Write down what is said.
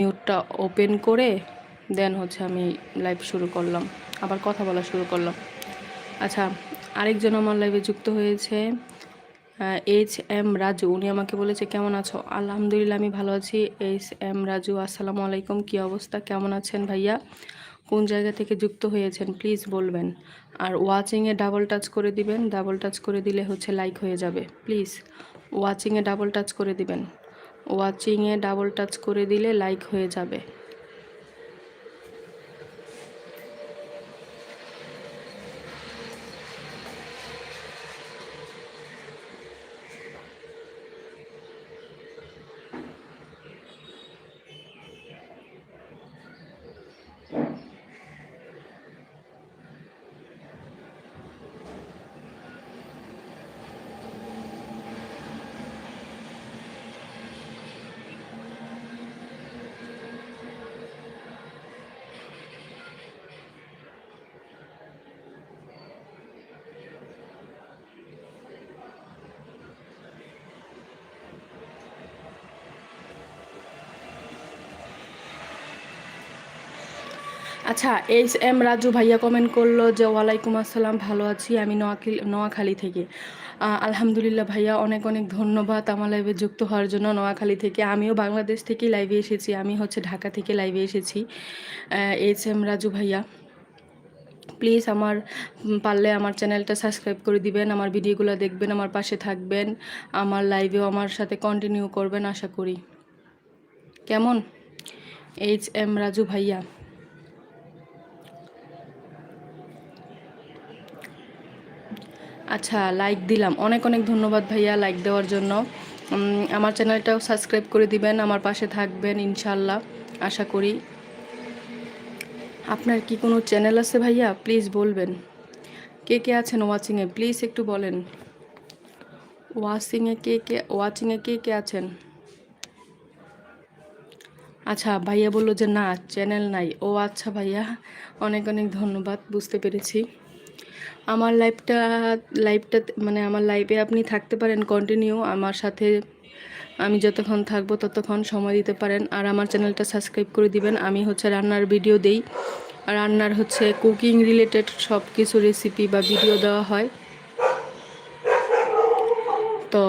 মিউটটা open করে দেন হচ্ছে আমি লাইভ শুরু করলাম, আবার কথা বলা শুরু করলাম। আচ্ছা, আরেকজন আমার লাইভে যুক্ত হয়েছে, HM রাজু। উনি আমাকে বলেছে কেমন আছো? আলহামদুলিল্লাহ আমি ভালো আছি। HM রাজু, আসসালামু আলাইকুম। কি অবস্থা, কেমন আছেন ভাইয়া? কোন জায়গা থেকে যুক্ত হয়েছেন প্লিজ বলবেন। আর ওয়াচিংয়ে ডাবল টাচ করে দিবেন, ডাবল টাচ করে দিলে হচ্ছে লাইক হয়ে যাবে। প্লিজ ওয়াচিংয়ে ডাবল টাচ করে দিবেন, ওয়াচিংয়ে ডাবল টাচ করে দিলে লাইক হয়ে যাবে। আচ্ছা, HM রাজু ভাইয়া কমেন্ট করলো যে ওয়ালাইকুম আসসালাম, ভালো আছি আমি নোয়াখালী থেকে। আলহামদুলিল্লাহ ভাইয়া, অনেক অনেক ধন্যবাদ আমার লাইভে যুক্ত হওয়ার জন্য। নোয়াখালী থেকে, আমিও বাংলাদেশ থেকেই লাইভে এসেছি, আমি হচ্ছে ঢাকা থেকে লাইভে এসেছি। HM রাজু ভাইয়া প্লিজ আমার পারলে আমার চ্যানেলটা সাবস্ক্রাইব করে দিবেন, আমার ভিডিওগুলো দেখবেন, আমার পাশে থাকবেন, আমার লাইভেও আমার সাথে কন্টিনিউ করবেন আশা করি। কেমন HM রাজু ভাইয়া? আচ্ছা, লাইক দিলাম, অনেক অনেক ধন্যবাদ ভাইয়া লাইক দেওয়ার জন্য। আমার চ্যানেলটাও সাবস্ক্রাইব করে দিবেন, আমার পাশে থাকবেন ইনশাল্লাহ আশা করি। আপনার কি কোনো চ্যানেল আছে ভাইয়া প্লিজ বলবেন। কে কে আছেন ওয়াচিংয়ে প্লিজ একটু বলেন। ওয়াচিংয়ে কে কে আছেন? আচ্ছা, ভাইয়া বললো যে না চ্যানেল নাই। ও আচ্ছা ভাইয়া, অনেক অনেক ধন্যবাদ, বুঝতে পেরেছি। আমার লাইভটা মানে আমার লাইভে আপনি থাকতে পারেন কন্টিনিউ আমার সাথে, আমি যতক্ষণ থাকবো ততক্ষণ সময় দিতে পারেন। আর আমার চ্যানেলটা সাবস্ক্রাইব করে দিবেন। আমি হচ্ছে রান্নার ভিডিও দেই, রান্নার হচ্ছে কুকিং রিলেটেড সব কিছু রেসিপি বা ভিডিও দেওয়া হয়। তো